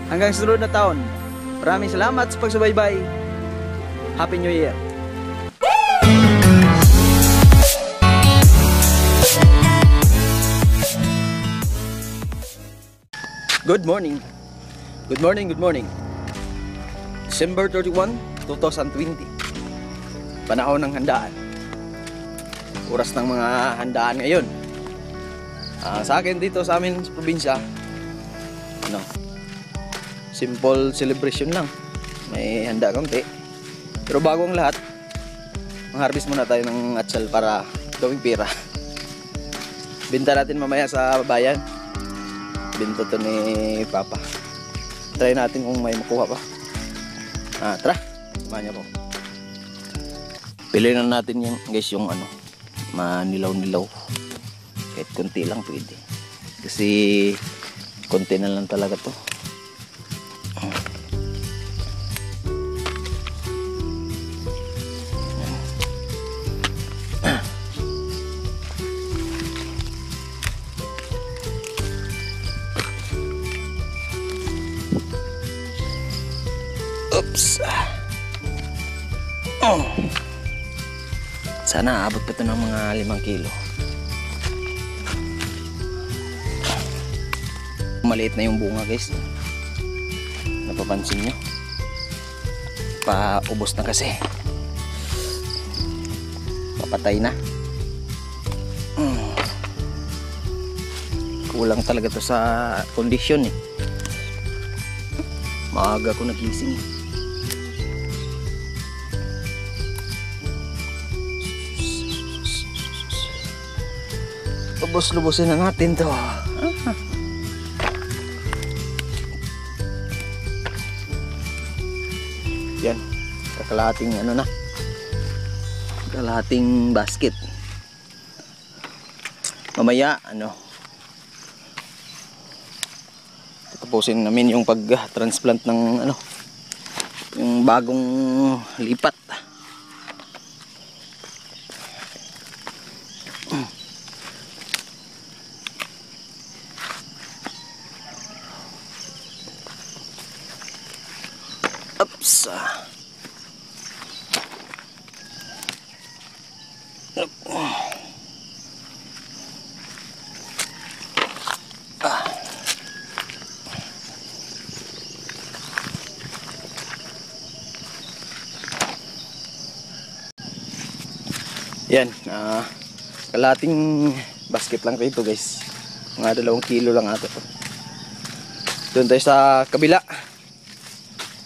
Hanggang sa sunod na taon. Maraming salamat sa pagsubaybay. Happy New Year! Good morning. Good morning, good morning. December 31, 2020. Panahon ng handaan. Oras ng mga handaan ngayon. Sa akin dito sa amin sa probinsya, simple celebration lang. May handa konti. Pero bago ang lahat, mag-harvest muna tayo ng atsal para gawing pera. Binta natin mamaya sa bayan. Binto to ni Papa. Try natin kung may makuha pa. Tara, samahan niyo ko. Piliin na natin yung guys, yung manilaw-nilaw. Kahit konti lang pwede. Kasi konti na lang talaga to. Oops. Sana abot pa ito ng mga 5 kilo. Maliit na yung bunga guys. Napapansin nyo? Paubos na kasi. Papatay na. Kulang talaga to sa kondisyon eh. Maaga ko nagising eh. Lubos-lubosin na natin to. Yan, kakalahating kalahating basket. Mamaya tatapusin namin yung pag-transplant ng yung bagong lipat. Oops. Yan, kalating basket lang ito guys. Mga 2 kilo lang ata. Doon tayo sa kabila.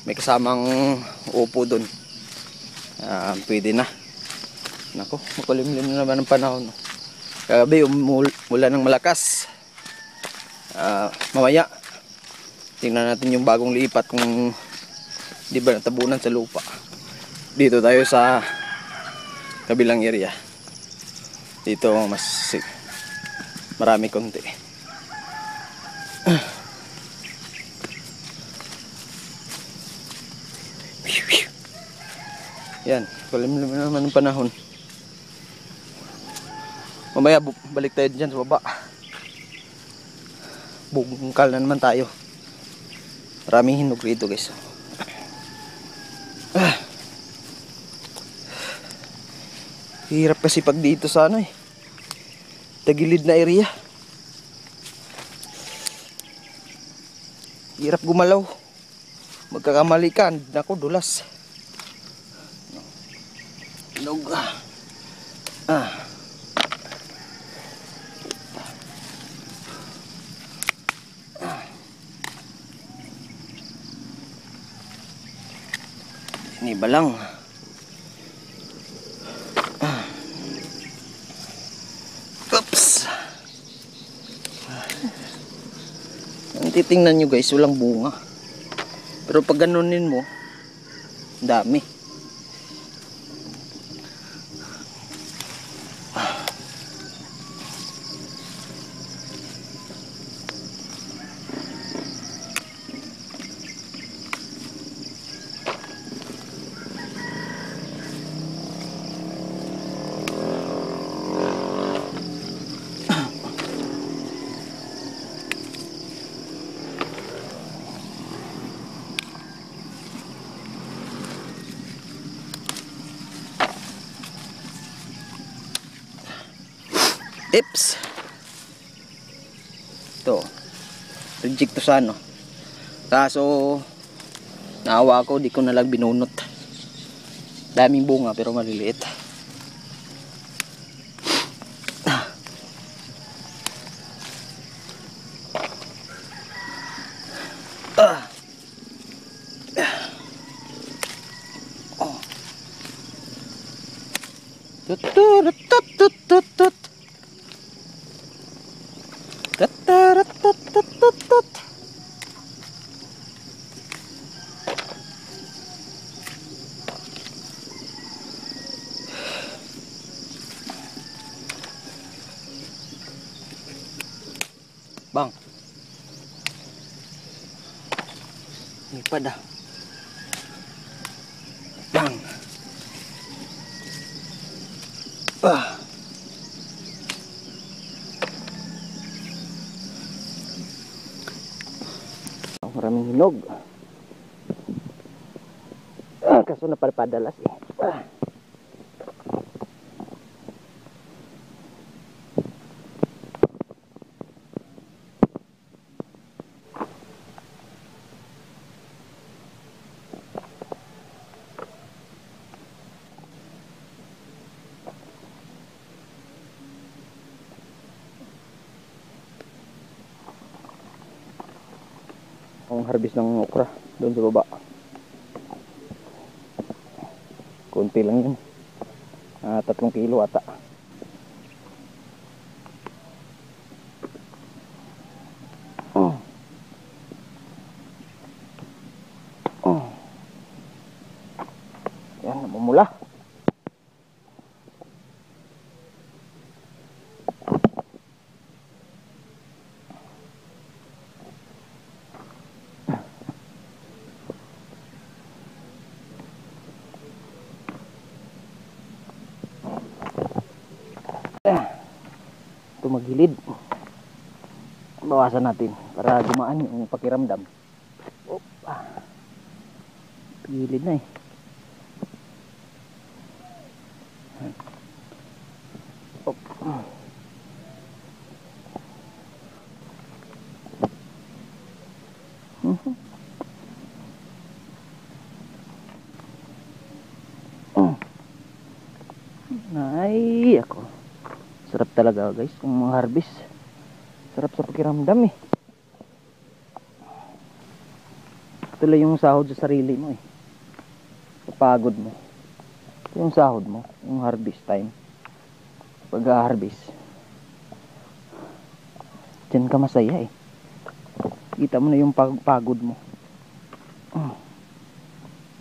May kasamang upo doon. Pwede na. Nako, makulimlim na naman ang panahon. Kagabi umulan ng malakas. Mamaya tingnan natin yung bagong lipat kung di ba natabunan sa lupa. Dito tayo sa kabilang area. Dito mas marami konti. Yan, kulimlim na naman ang panahon. Mamaya balik tayo dyan sa baba. Bungkal na naman tayo. Maraming hinog rito guys. Hirap kasi pag dito sa tagilid na area. Hirap gumalaw. Magkakamali ka, naku, dulas. Hinog. Ini balang. Oops. Ang titingnan nyo guys, walang bunga. Pero pag ganunin mo, dami. tips. Ito. Reject to sa ano. Kaso naawa ko, di ko nalang binunot. Daming bunga pero maliliit. Tut tut tut tut tut tut. Tut tut tut tut tut. Bang. Lipad dah. Bang. Maraming hinog. Kaso napapadalas eh. Ang harvest ng okra doon sa baba. Konti lang yun. 3 kilo ata. Yan, namumula. Ito maghilid. Bawasan natin para gumaan yung pakiramdam. Gilid na eh. Ay, ako. Sarap talaga guys, yung mga harvest. Sarap sa pakiramdam eh. Ito lang yung sahod sa sarili mo eh. Sa pagod mo. Ito yung sahod mo, yung harvest time. Pag-harvest. Diyan ka masaya eh. Kita mo na yung pagod mo.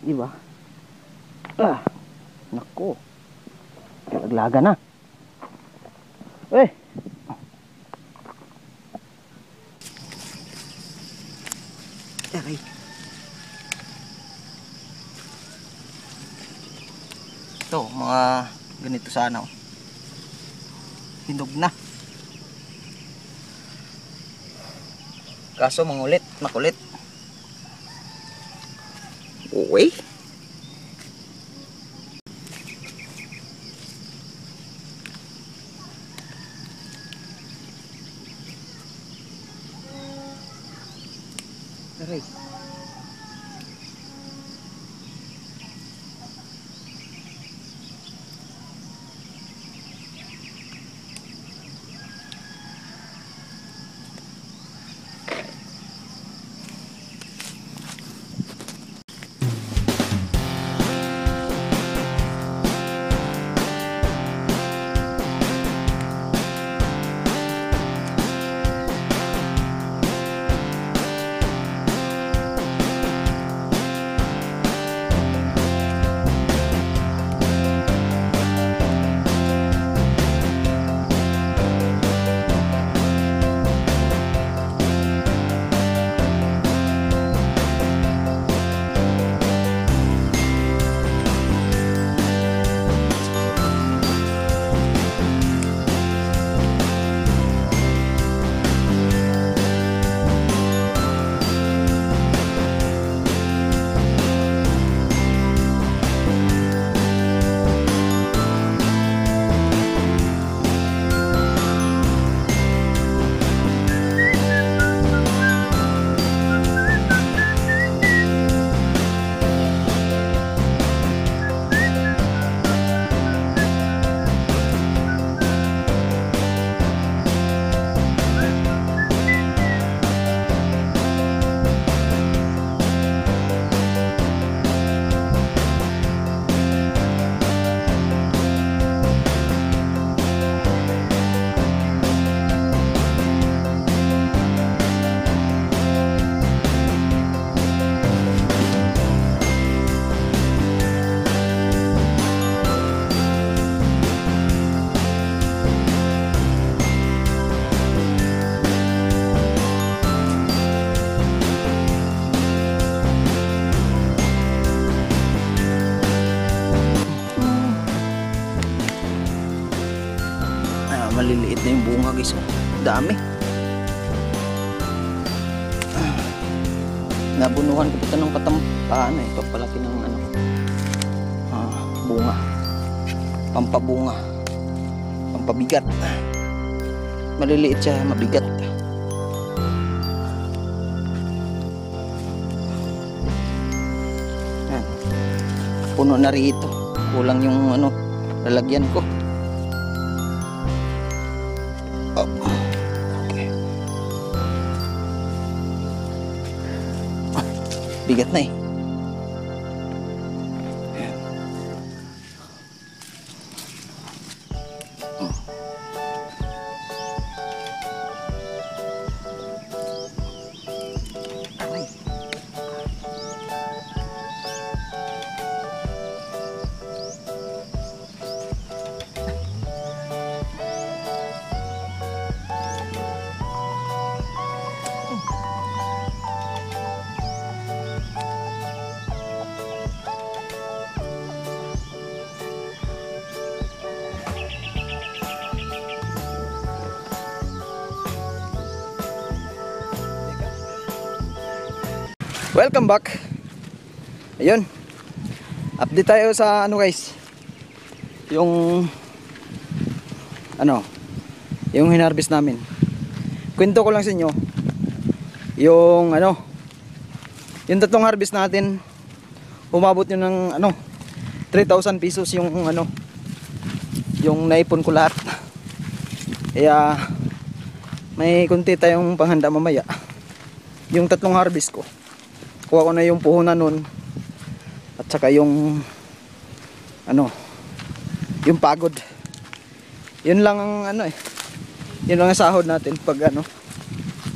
Diba? Nako. Laglaga na. Eh. Aray. Ito, mga ganito sana oh. Hinog na. Kaso makulit. Uy. Aray. Maliliit na yung bunga guys. Dami. Nabunuhan ko ito ng patampaan eh. Papalaki ng ano, bunga. Pampabunga. Pampabigat. Maliliit siya, mabigat. Yan. Puno na rito. Kulang yung ano, lalagyan ko. Okay. Bigat na eh. Welcome back. Ayun. Update tayo sa ano guys. Yung ano, yung hinarvest namin. Kwento ko lang sa inyo. Yung ano, yung tatlong harvest natin, umabot yun ng ano, 3,000 pesos yung ano, yung naipon ko lahat. Kaya may kunti tayong panghanda mamaya. Yung tatlong harvest ko, kuha ko na yung puhunan nun at saka yung ano, yung pagod. Yun lang ang ano eh, yun lang ang sahod natin pag ano,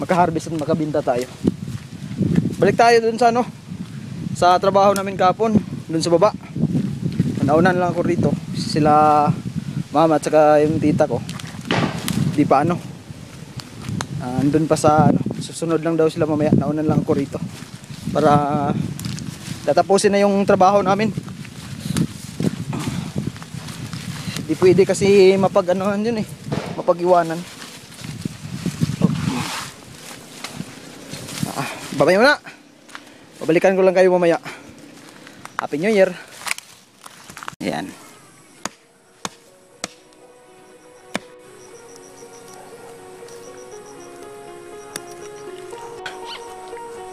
makaharvest at makabinta tayo. Balik tayo dun sa ano, sa trabaho namin kapon, dun sa baba. Naunan lang ako rito, sila mama at saka yung tita ko di pa ano, andun pa sa ano, susunod lang daw sila mamaya. Naunan lang ako rito para tatapusin na yung trabaho namin. Di pwede kasi mapag-anuhan yun eh, mapag-iwanan. Babay muna, babalikan ko lang kayo mamaya. Happy New Year. Ayan.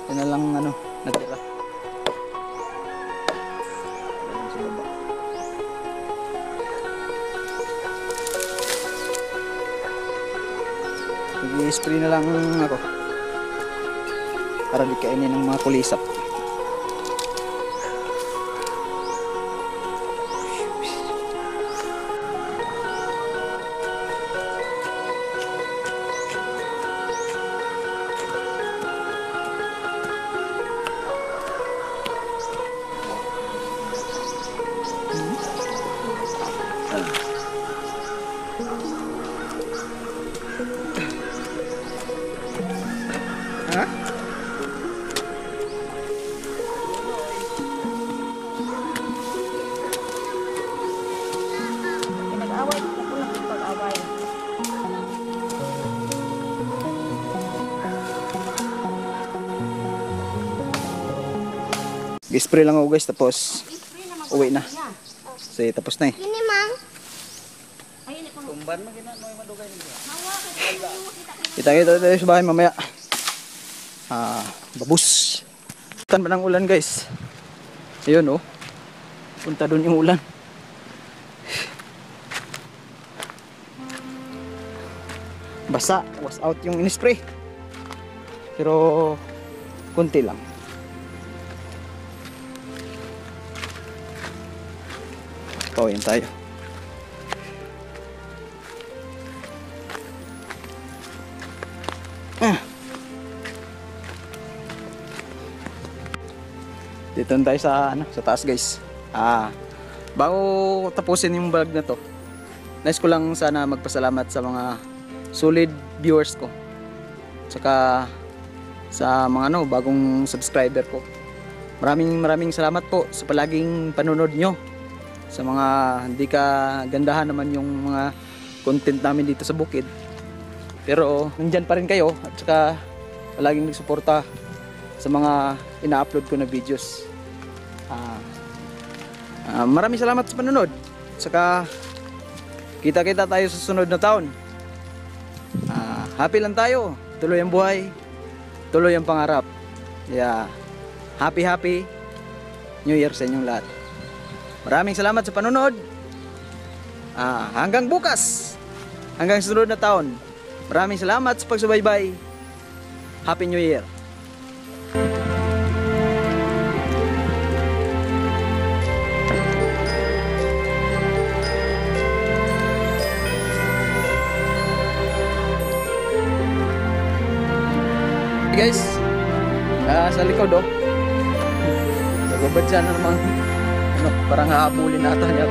Ito na lang ano, natira. Nag-i-spray na lang ako para di kainin ng mga kulisap. Ha? Nag-away, ako lang pag-away. Spray lang ako guys, tapos uwi na. Kasi tapos na eh. Ini mang. Tumban mo ginano yung madugay nito. Kita-kita tayo sa bahay mamaya. Babus. Tan ba ng ulan guys? Ayun oh. Punta doon yung ulan. Basa, was out yung in-spray. Pero kunti lang. Pauwiin tayo. Dito tayo sa ano, sa taas guys. Bago tapusin yung vlog na to, nais ko lang sana magpasalamat sa mga solid viewers ko. Saka sa mga ano, bagong subscriber ko. Maraming salamat po sa palaging panonood nyo. Sa mga hindi ka gandahan naman yung mga content namin dito sa bukid. Pero nandyan pa rin kayo at saka palaging nagsuporta sa mga ina-upload ko na videos. Maraming salamat sa panonood. Saka kita-kita tayo sa sunod na taon. Happy lang tayo. Tuloy ang buhay. Tuloy ang pangarap. Yeah. Happy New Year sa inyong lahat. Maraming salamat sa panonood. Hanggang bukas. Hanggang sunod na taon. Maraming salamat sa pagsubaybay. Happy New Year. Guys, sa likod nagbabad siya na namang parang hahabulin ata niya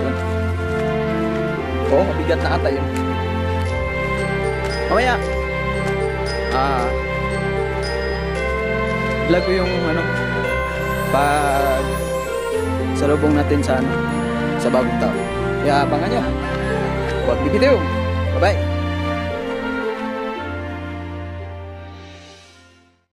ako. Mabigat na ata yun. Mamaya vlog ko yung pag salubong natin sa sa bagong taon. Kaya abangan nyo. Huwag bibitiw. Bye bye.